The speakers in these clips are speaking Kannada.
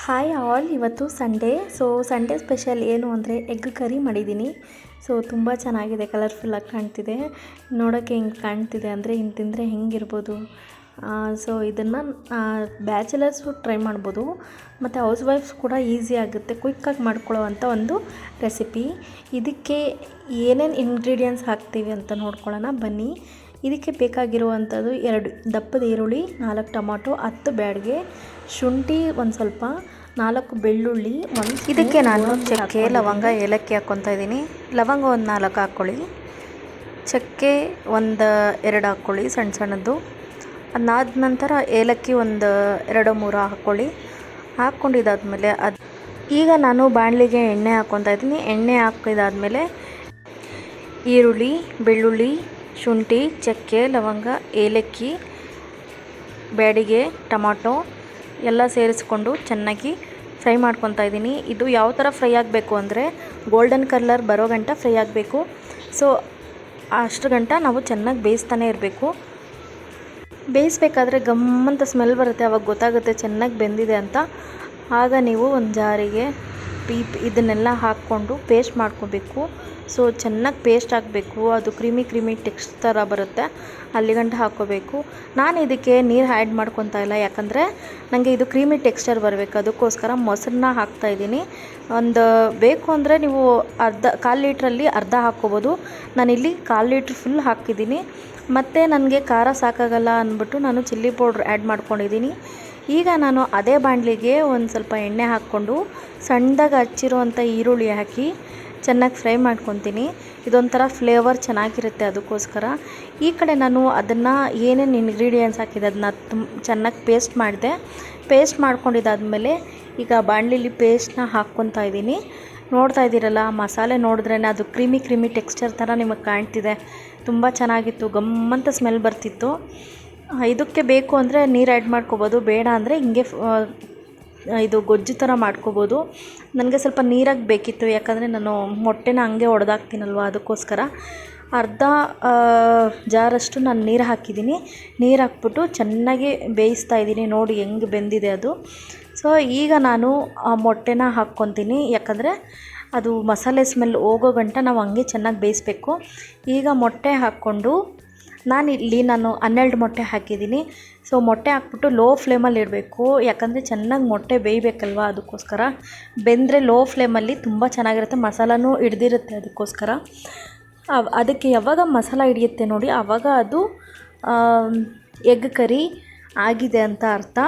ಹಾಯ್ ಆಲ್, ಇವತ್ತು ಸಂಡೇ. ಸಂಡೇ ಸ್ಪೆಷಲ್ ಏನು ಅಂದರೆ ಎಗ್ ಕರಿ ಮಾಡಿದ್ದೀನಿ. ತುಂಬ ಚೆನ್ನಾಗಿದೆ, ಕಲರ್ಫುಲ್ಲಾಗಿ ಕಾಣ್ತಿದೆ. ನೋಡೋಕ್ಕೆ ಹಿಂಗೆ ಕಾಣ್ತಿದೆ ಅಂದರೆ ಹಿಂಗೆ ತಿಂದರೆ ಹೆಂಗಿರ್ಬೋದು. ಇದನ್ನು ಬ್ಯಾಚುಲರ್ಸು ಟ್ರೈ ಮಾಡ್ಬೋದು, ಮತ್ತು ಹೌಸ್ ವೈಫ್ಸ್ ಕೂಡ ಈಸಿ ಆಗುತ್ತೆ, ಕ್ವಿಕ್ಕಾಗಿ ಮಾಡ್ಕೊಳ್ಳೋ ಅಂಥ ಒಂದು ರೆಸಿಪಿ. ಇದಕ್ಕೆ ಏನೇನು ಇಂಗ್ರೀಡಿಯೆಂಟ್ಸ್ ಹಾಕ್ತೀವಿ ಅಂತ ನೋಡ್ಕೊಳ್ಳೋಣ ಬನ್ನಿ. ಇದಕ್ಕೆ ಬೇಕಾಗಿರುವಂಥದ್ದು 2 ದಪ್ಪದ ಈರುಳ್ಳಿ, 4 ಟೊಮಾಟೊ, 10 ಬ್ಯಾಡಿಗೆ, ಶುಂಠಿ ಒಂದು ಸ್ವಲ್ಪ, 4 ಬೆಳ್ಳುಳ್ಳಿ, ಇದಕ್ಕೆ ನಾನು ಚಕ್ಕೆ, ಲವಂಗ, ಏಲಕ್ಕಿ ಹಾಕ್ಕೊತಾ ಇದ್ದೀನಿ. ಲವಂಗ ಒಂದು 4 ಹಾಕ್ಕೊಳ್ಳಿ, ಚಕ್ಕೆ ಒಂದು 2 ಹಾಕ್ಕೊಳ್ಳಿ ಸಣ್ಣ ಸಣ್ಣದ್ದು. ಅದಾದ ನಂತರ ಏಲಕ್ಕಿ ಒಂದು 2-3 ಹಾಕ್ಕೊಳ್ಳಿ. ಹಾಕ್ಕೊಂಡಿದ್ದಾದಮೇಲೆ ಈಗ ನಾನು ಬಾಣಲಿಗೆ ಎಣ್ಣೆ ಹಾಕ್ಕೊತಾ ಇದ್ದೀನಿ. ಎಣ್ಣೆ ಹಾಕಿದಾದ್ಮೇಲೆ ಈರುಳ್ಳಿ, ಬೆಳ್ಳುಳ್ಳಿ, ಶುಂಠಿ, ಚಕ್ಕೆ, ಲವಂಗ, ಏಲಕ್ಕಿ, ಬ್ಯಾಡಿಗೆ, ಟೊಮಾಟೊ ಎಲ್ಲ ಸೇರಿಸ್ಕೊಂಡು ಚೆನ್ನಾಗಿ ಫ್ರೈ ಮಾಡ್ಕೊತಾ ಇದ್ದೀನಿ. ಇದು ಯಾವ ಥರ ಫ್ರೈ ಆಗಬೇಕು ಅಂದರೆ ಗೋಲ್ಡನ್ ಕಲರ್ ಬರೋ ಗಂಟ ಫ್ರೈ ಆಗಬೇಕು. ಅಷ್ಟು ಗಂಟ ನಾವು ಚೆನ್ನಾಗಿ ಬೇಯಿಸ್ತಾನೆ ಇರಬೇಕು. ಬೇಯಿಸ್ಬೇಕಾದ್ರೆ ಗಮ್ಮಂತ ಸ್ಮೆಲ್ ಬರುತ್ತೆ, ಅವಾಗ ಗೊತ್ತಾಗುತ್ತೆ ಚೆನ್ನಾಗಿ ಬೆಂದಿದೆ ಅಂತ. ಆಗ ನೀವು ಒಂದು ಜಾರಿಗೆ ಇದನ್ನೆಲ್ಲ ಹಾಕ್ಕೊಂಡು ಪೇಸ್ಟ್ ಮಾಡ್ಕೋಬೇಕು. ಚೆನ್ನಾಗಿ ಪೇಸ್ಟ್ ಹಾಕಬೇಕು, ಅದು ಕ್ರೀಮಿ ಟೆಕ್ಸ್ಟ್ ಥರ ಬರುತ್ತೆ, ಅಲ್ಲಿಗಂಟ ಹಾಕ್ಕೋಬೇಕು. ನಾನು ಇದಕ್ಕೆ ನೀರು ಆ್ಯಡ್ ಮಾಡ್ಕೊತಾ ಇಲ್ಲ, ಯಾಕಂದರೆ ನನಗೆ ಇದು ಕ್ರೀಮಿ ಟೆಕ್ಸ್ಚರ್ ಬರಬೇಕು, ಅದಕ್ಕೋಸ್ಕರ ಮೊಸರನ್ನ ಹಾಕ್ತಾಯಿದ್ದೀನಿ. ಬೇಕು ಅಂದರೆ ನೀವು 1/4 ಲೀಟ್ರಲ್ಲಿ ಅರ್ಧ ಹಾಕ್ಕೋಬೋದು. ನಾನಿಲ್ಲಿ 1/4 ಲೀಟ್ರ್ ಫುಲ್ ಹಾಕಿದ್ದೀನಿ. ಮತ್ತು ನನಗೆ ಖಾರ ಸಾಕಾಗಲ್ಲ ಅಂದ್ಬಿಟ್ಟು ನಾನು ಚಿಲ್ಲಿ ಪೌಡ್ರ್ ಆ್ಯಡ್ ಮಾಡ್ಕೊಂಡಿದ್ದೀನಿ. ಈಗ ನಾನು ಅದೇ ಬಾಣಲಿಗೆ ಒಂದು ಸ್ವಲ್ಪ ಎಣ್ಣೆ ಹಾಕ್ಕೊಂಡು ಸಣ್ಣದಾಗಿ ಹಚ್ಚಿರುವಂಥ ಈರುಳ್ಳಿ ಹಾಕಿ ಚೆನ್ನಾಗಿ ಫ್ರೈ ಮಾಡ್ಕೊತೀನಿ. ಇದೊಂಥರ ಫ್ಲೇವರ್ ಚೆನ್ನಾಗಿರುತ್ತೆ, ಅದಕ್ಕೋಸ್ಕರ. ಈ ಕಡೆ ನಾನು ಅದನ್ನು ಏನೇನು ಇಂಗ್ರೀಡಿಯೆಂಟ್ಸ್ ಹಾಕಿದೆ ಅದನ್ನ ಚೆನ್ನಾಗಿ ಪೇಸ್ಟ್ ಮಾಡಿದೆ. ಪೇಸ್ಟ್ ಮಾಡ್ಕೊಂಡಿದ್ದಾದಮೇಲೆ ಈಗ ಬಾಣಲಿಲಿ ಪೇಸ್ಟ್ನ ಹಾಕ್ಕೊತಾ ಇದ್ದೀನಿ. ನೋಡ್ತಾ ಇದ್ದೀರಲ್ಲ, ಮಸಾಲೆ ನೋಡಿದ್ರೇ ಅದು ಕ್ರೀಮಿ ಟೆಕ್ಸ್ಚರ್ ಥರ ನಿಮಗೆ ಕಾಣ್ತಿದೆ. ತುಂಬ ಚೆನ್ನಾಗಿತ್ತು, ಗಮ್ಮಂತ ಸ್ಮೆಲ್ ಬರ್ತಿತ್ತು. ಇದಕ್ಕೆ ಬೇಕು ಅಂದರೆ ನೀರು ಆ್ಯಡ್ ಮಾಡ್ಕೋಬೋದು, ಬೇಡ ಅಂದರೆ ಹಿಂಗೆ ಇದು ಗೊಜ್ಜು ಥರ ಮಾಡ್ಕೋಬೋದು. ನನಗೆ ಸ್ವಲ್ಪ ನೀರಾಗಿ ಬೇಕಿತ್ತು, ಯಾಕಂದರೆ ನಾನು ಮೊಟ್ಟೆನ ಹಂಗೆ ಒಡೆದಾಕ್ತೀನಲ್ವ, ಅದಕ್ಕೋಸ್ಕರ. ಅರ್ಧ ಜಾರಷ್ಟು ನಾನು ನೀರು ಹಾಕಿದ್ದೀನಿ. ನೀರು ಹಾಕ್ಬಿಟ್ಟು ಚೆನ್ನಾಗಿ ಬೇಯಿಸ್ತಾ ಇದ್ದೀನಿ. ನೋಡಿ ಹೆಂಗೆ ಬೆಂದಿದೆ ಅದು. ಈಗ ನಾನು ಆ ಮೊಟ್ಟೆನ ಹಾಕ್ಕೊತೀನಿ, ಯಾಕಂದರೆ ಅದು ಮಸಾಲೆ ಸ್ಮೆಲ್ ಹೋಗೋ ಗಂಟ ನಾವು ಹಂಗೆ ಚೆನ್ನಾಗಿ ಬೇಯಿಸ್ಬೇಕು. ಈಗ ಮೊಟ್ಟೆ ಹಾಕ್ಕೊಂಡು ನಾನು 12 ಮೊಟ್ಟೆ ಹಾಕಿದ್ದೀನಿ. ಮೊಟ್ಟೆ ಹಾಕ್ಬಿಟ್ಟು ಲೋ ಫ್ಲೇಮಲ್ಲಿ ಇಡಬೇಕು, ಯಾಕಂದರೆ ಚೆನ್ನಾಗಿ ಮೊಟ್ಟೆ ಬೇಯಬೇಕಲ್ವ, ಅದಕ್ಕೋಸ್ಕರ. ಬೆಂದರೆ ಲೋ ಫ್ಲೇಮಲ್ಲಿ ತುಂಬ ಚೆನ್ನಾಗಿರುತ್ತೆ, ಮಸಾಲನೂ ಹಿಡ್ದಿರುತ್ತೆ, ಅದಕ್ಕೋಸ್ಕರ. ಅದಕ್ಕೆ ಯಾವಾಗ ಮಸಾಲ ಹಿಡಿಯುತ್ತೆ ನೋಡಿ, ಆವಾಗ ಅದು ಎಗ್ ಕರಿ ಆಗಿದೆ ಅಂತ ಅರ್ಥ.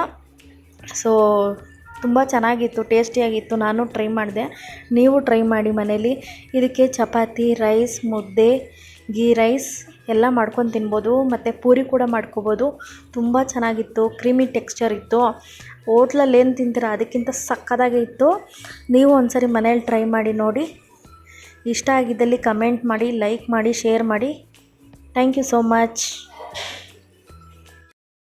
ತುಂಬ ಚೆನ್ನಾಗಿತ್ತು, ಟೇಸ್ಟಿಯಾಗಿತ್ತು. ನಾನು ಟ್ರೈ ಮಾಡಿದೆ, ನೀವು ಟ್ರೈ ಮಾಡಿ ಮನೇಲಿ. ಇದಕ್ಕೆ ಚಪಾತಿ, ರೈಸ್, ಮುದ್ದೆ, ಗೀ ರೈಸ್ ಎಲ್ಲ ಮಾಡ್ಕೊಂಡು ತಿನ್ಬೋದು, ಮತ್ತು ಪೂರಿ ಕೂಡ ಮಾಡ್ಕೋಬೋದು. ತುಂಬ ಚೆನ್ನಾಗಿತ್ತು, ಕ್ರೀಮಿ ಟೆಕ್ಸ್ಚರ್ ಇತ್ತು. ಹೋಟ್ಲಲ್ಲಿ ಏನು ತಿಂತೀರ ಅದಕ್ಕಿಂತ ಸಕ್ಕತ್ತಾಗೇ ಇತ್ತು. ನೀವು ಒಂದ್ಸರಿ ಮನೇಲಿ ಟ್ರೈ ಮಾಡಿ ನೋಡಿ. ಇಷ್ಟ ಆಗಿದ್ದಲ್ಲಿ ಕಮೆಂಟ್ ಮಾಡಿ, ಲೈಕ್ ಮಾಡಿ, ಶೇರ್ ಮಾಡಿ. Thank you so much.